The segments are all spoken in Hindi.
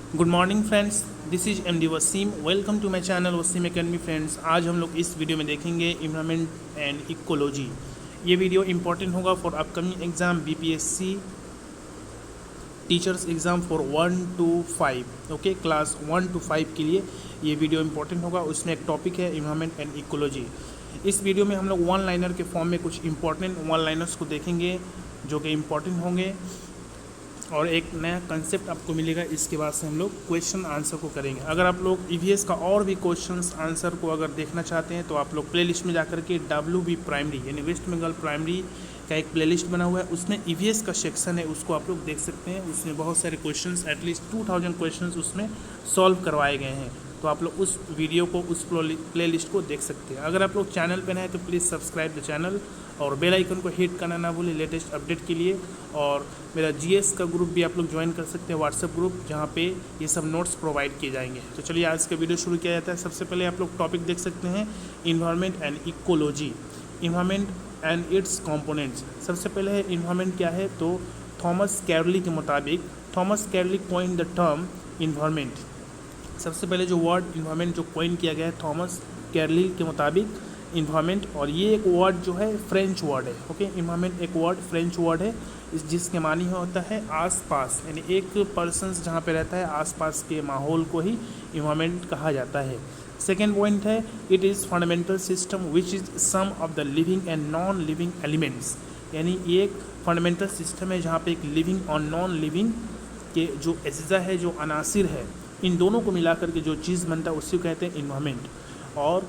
Good morning friends, this is M D Wasim. Welcome to my channel Wasim academy. Friends, आज हम लोग इस वीडियो में देखेंगे इन्वायरमेंट एंड इकोलॉजी। ये वीडियो इंपॉर्टेंट होगा for upcoming exam BPSC teachers exam for 1 to 5। Okay, class 1 to 5 के लिए ये वीडियो इंपॉर्टेंट होगा। उसमें एक टॉपिक है इन्वायरमेंट एंड इकोलॉजी। इस वीडियो में हम लोग वन लाइनर के फॉर्म में कुछ इंपॉर्टेंट वन लाइनर्स को देखेंगे जो कि इम्पॉर्टेंट होंगे और एक नया कंसेप्ट आपको मिलेगा। इसके बाद से हम लोग क्वेश्चन आंसर को करेंगे। अगर आप लोग ईवीएस का और भी क्वेश्चंस आंसर को अगर देखना चाहते हैं तो आप लोग प्लेलिस्ट में जाकर के WB प्राइमरी यानी वेस्ट बंगाल प्राइमरी का एक प्लेलिस्ट बना हुआ है, उसमें ईवीएस का सेक्शन है, उसको आप लोग देख सकते हैं। उसमें बहुत सारे क्वेश्चंस, एटलीस्ट 2000 क्वेश्चंस उसमें सॉल्व करवाए गए हैं। तो आप लोग उस वीडियो को, उस प्लेलिस्ट को देख सकते हैं। अगर आप लोग चैनल पर नए हैं तो प्लीज़ सब्सक्राइब द चैनल और बेल आइकन को हिट करना ना भूलें लेटेस्ट अपडेट के लिए। और मेरा जीएस का ग्रुप भी आप लोग ज्वाइन कर सकते हैं, व्हाट्सएप ग्रुप, जहाँ पे ये सब नोट्स प्रोवाइड किए जाएंगे। तो चलिए आज का वीडियो शुरू किया जाता है। सबसे पहले आप लोग टॉपिक देख सकते हैं environment and ecology, environment and it's components. सबसे पहले है इन्वायरमेंट क्या है, तो थॉमस कैरली के मुताबिक, Thomas Carlyle coined the term environment. सबसे पहले जो वर्ड इन्वायरमेंट जो कॉइन किया गया है थॉमस कैरली के मुताबिक इन्वायरमेंट, और ये एक वर्ड जो है फ्रेंच वर्ड है। ओके, इन्वायरमेंट एक वर्ड फ्रेंच वर्ड है जिसके मानी होता है आसपास, यानी एक पर्सन्स जहाँ पे रहता है आसपास के माहौल को ही इन्वायरमेंट कहा जाता है। सेकेंड पॉइंट है it is fundamental system which is sum of the living and non living elements, यानी ये एक फंडामेंटल सिस्टम है जहाँ पे एक लिविंग और नॉन लिविंग के जो अज्जा है, जो अनासिर है, इन दोनों को मिलाकर के जो चीज़ बनता है उसी को कहते हैं इन्वायरमेंट। और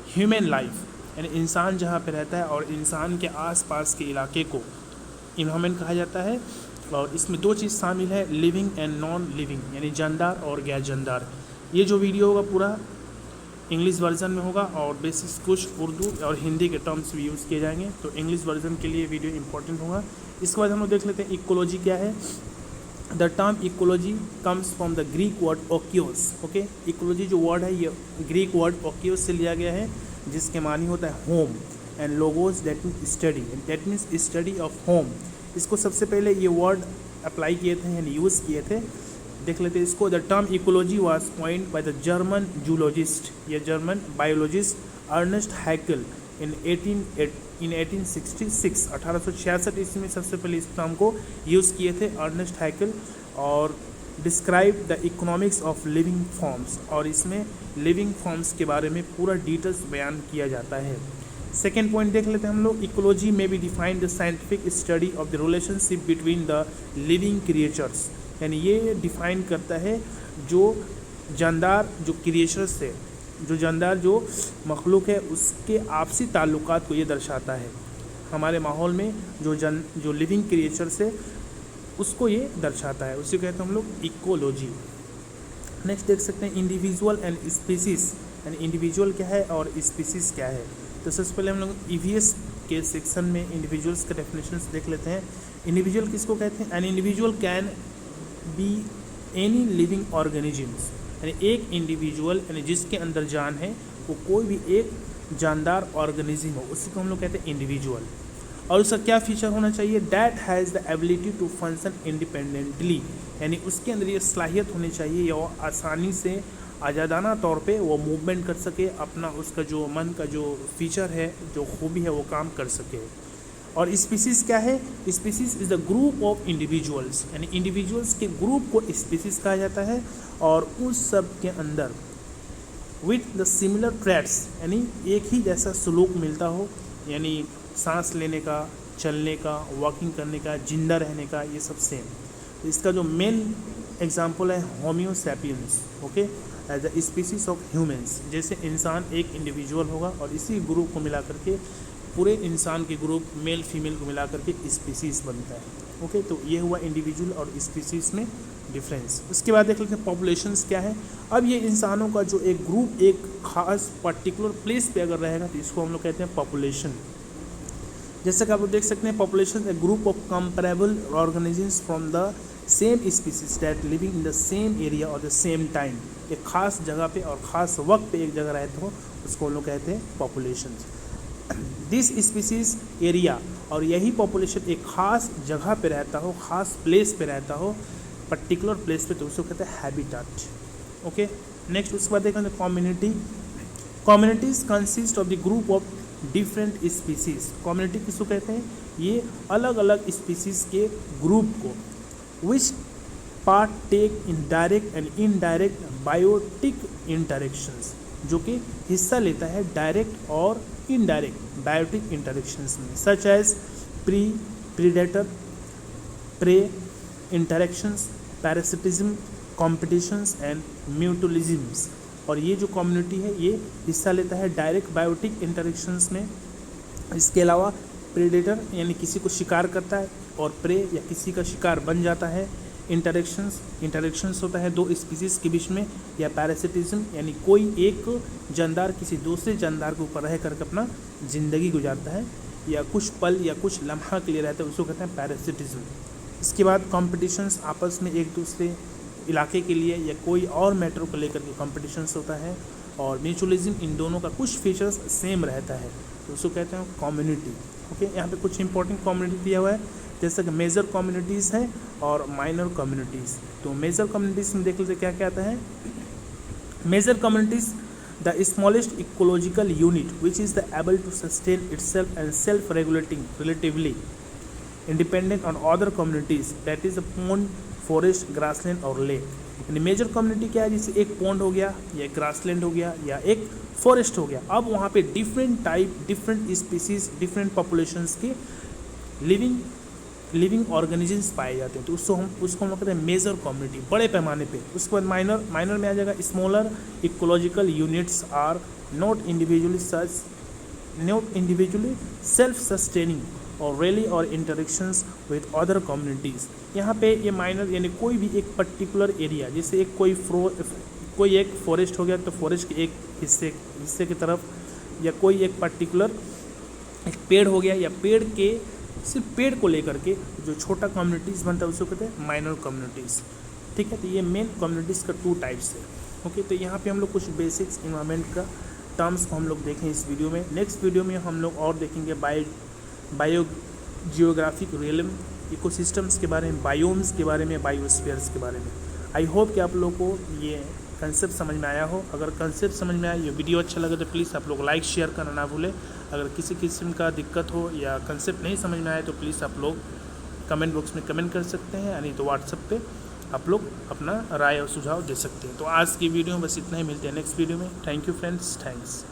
ह्यूमन लाइफ यानी इंसान जहाँ पे रहता है और इंसान के आसपास के इलाके को इन्वायरमेंट कहा जाता है। और इसमें दो चीज़ शामिल है, लिविंग एंड नॉन लिविंग, यानी जानदार और गैर जानदार। ये जो वीडियो होगा पूरा इंग्लिश वर्जन में होगा और बेसिस कुछ उर्दू और हिंदी के टर्म्स भी यूज़ किए जाएंगे, तो इंग्लिश वर्जन के लिए वीडियो इंपॉर्टेंट होगा। इसके बाद हम लोग देख लेते हैं इकोलॉजी क्या है। The term ecology comes from the Greek word oikos. Okay, ecology जो वर्ड है ये ग्रीक वर्ड ओकियोस से लिया गया है, जिसके मानी होता है home, and logos that means study, that means study of home. इसको सबसे पहले ये वर्ड अप्लाई किए थे यानी यूज़ किए थे। देख लेते हैं इसको। The term ecology was coined by the German zoologist या जर्मन बायोलॉजिस्ट अर्नेस्ट हैकेल इन 1866 1866 ईस्वी में सबसे पहले इस टर्म को यूज़ किए थे अर्नेस्ट हैकेल, और describe the economics of living forms, और इसमें लिविंग फॉर्म्स के बारे में पूरा डिटेल्स बयान किया जाता है। सेकेंड पॉइंट देख लेते हैं हम लोग। इकोलॉजी में be defined the scientific study of the relationship between the living creatures, यानी ये डिफाइन करता है जो जानदार जो क्रिएचर्स है, जो जानदार जो मखलूक है उसके आपसी ताल्लुकात को ये दर्शाता है। हमारे माहौल में जो लिविंग क्रिएचर्स है उसको ये दर्शाता है, उसे कहते हैं हम लोग इकोलॉजी। नेक्स्ट देख सकते हैं इंडिविजुअल एंड स्पीसीज, यानी इंडिविजुअल क्या है और स्पीसीज क्या है। तो सबसे पहले हम लोग ईवीएस के सेक्शन में इंडिविजुअल्स का डेफिनेशंस देख लेते हैं। इंडिविजुअल किसको कहते हैं? An individual can be any living organisms, यानी एक इंडिविजुअल यानी जिसके अंदर जान है वो कोई भी एक जानदार ऑर्गेनिज्म हो, उसी को हम लोग कहते हैं इंडिविजुअल। और उसका क्या फीचर होना चाहिए? That has the ability to function independently, यानी उसके अंदर ये सलाहियत होनी चाहिए या वो आसानी से आज़ादाना तौर पे वो मूवमेंट कर सके, अपना उसका जो मन का जो फीचर है, जो खूबी है वो काम कर सके। और स्पीसीज़ क्या है? Species is the group of individuals, यानी इंडिविजुअल्स के ग्रुप को स्पीसीज़ कहा जाता है। और उस सब के अंदर विथ द सिमिलर ट्रेट्स, यानी एक ही जैसा सलूक मिलता हो, यानी सांस लेने का, चलने का, वॉकिंग करने का, जिंदा रहने का, ये सब सेम। तो इसका जो मेन एग्जांपल है homo sapiens, okay, as a species of humans. जैसे इंसान एक इंडिविजुअल होगा और इसी ग्रुप को मिला करके पूरे इंसान के ग्रुप मेल फीमेल को मिला करके स्पीसीज बनता है। ओके, तो ये हुआ इंडिविजुअल और स्पीसीज में डिफरेंस। उसके बाद देख लेते हैं पॉपुलेशंस क्या है। अब ये इंसानों का जो एक ग्रुप एक खास पर्टिकुलर प्लेस पे अगर रहेगा तो इसको हम लोग कहते हैं पॉपुलेशन। जैसे कि आप लोग देख सकते हैं population A group of comparable organisms from the same species that living in the same area और द सेम टाइम, एक खास जगह पे और ख़ास वक्त पे एक जगह रहते हो उसको हम लोग कहते हैं पॉपुलेशन। दिस स्पीसीज एरिया, और यही पॉपुलेशन एक ख़ास जगह पे रहता हो, ख़ास प्लेस पे रहता हो, पर्टिकुलर प्लेस पे तो उसको कहते हैं हैबिटाट। ओके, नेक्स्ट उसके बाद देखेंगे community. Communities consist of the group of different species. Community किसको कहते हैं? ये अलग अलग स्पीसीज के ग्रुप को which part take in direct and indirect biotic interactions, जो कि हिस्सा लेता है डायरेक्ट और इनडायरेक्ट बायोटिक इंटरेक्शंस में, such as predator prey interactions, parasitism, competitions and mutualisms. और ये जो कम्युनिटी है ये हिस्सा लेता है डायरेक्ट बायोटिक इंटरेक्शंस में। इसके अलावा प्रेडेटर यानी किसी को शिकार करता है, और प्रे या किसी का शिकार बन जाता है। इंटरेक्शंस होता है दो स्पीसीज के बीच में, या पैरासिटिज्म यानी कोई एक जानदार किसी दूसरे जानदार के ऊपर रह करके अपना ज़िंदगी गुजारता है, या कुछ पल या कुछ लम्हा के लिए रहता है, उसको कहते हैं पैरासिटिज्म। इसके बाद कॉम्पिटिशन्स, आपस में एक दूसरे इलाके के लिए या कोई और मैटर को लेकर के कॉम्पिटिशन्स होता है। और म्यूचुअलिज्म, इन दोनों का कुछ फीचर्स सेम रहता है, तो उसको कहते हैं कम्युनिटी। ओके, यहाँ पे कुछ इंपॉर्टेंट कम्युनिटी दिया हुआ है, जैसे कि मेजर कम्युनिटीज़ है और माइनर कम्युनिटीज़। तो मेजर कम्युनिटीज़ में देख लेते क्या क्या आता है। Major communities the smallest ecological unit which is the able to sustain itself and self regulating relatively independent on other communities, that is a pond, forest, grassland और लेक। यानी मेजर कम्युनिटी क्या है? जैसे एक पॉन्ड हो गया, या एक ग्रासलैंड हो गया, या एक फॉरेस्ट हो गया। अब वहाँ पे different type, different species, different populations के लिविंग ऑर्गेनिजम्स पाए जाते हैं, तो उसको हम लोग कहते हैं मेजर कम्युनिटी, बड़े पैमाने पे। उसके बाद माइनर में आ जाएगा smaller ecological units are not individually self sustaining और रैली और इंटरेक्शंस विद अदर कम्युनिटीज़। यहाँ पे ये माइनर यानी कोई भी एक पर्टिकुलर एरिया, जैसे एक कोई एक फॉरेस्ट हो गया तो फॉरेस्ट के एक हिस्से की तरफ, या कोई एक पर्टिकुलर एक पेड़ हो गया, या पेड़ के सिर्फ पेड़ को लेकर के जो छोटा कम्युनिटीज़ बनता है उसको कहते हैं माइनर कम्युनिटीज़। ठीक है, तो ये मेन कम्युनिटीज़ का 2 टाइप्स है। ओके, तो यहाँ पे हम लोग कुछ बेसिक्स इन्वायरमेंट का टर्म्स को हम लोग देखें इस वीडियो में। नेक्स्ट वीडियो में हम लोग और देखेंगे बायो जियोग्राफिक रियलम, इकोसिस्टम्स के बारे में, बायोम्स के बारे में, बायोस्फीयर्स के बारे में। आई होप कि आप लोगों को ये कंसेप्ट समझ में आया हो। अगर कंसेप्ट समझ में आया, ये वीडियो अच्छा लगे तो प्लीज़ आप लोग लाइक शेयर करना ना भूलें। अगर किसी किस्म का दिक्कत हो या कंसेप्ट नहीं समझ में आए तो प्लीज़ आप लोग कमेंट बॉक्स में कमेंट कर सकते हैं, यानी तो व्हाट्सएप पे आप लोग अपना राय और सुझाव दे सकते हैं। तो आज की वीडियो में बस इतना ही, मिलते हैं नेक्स्ट वीडियो में। Thank you friends, thanks.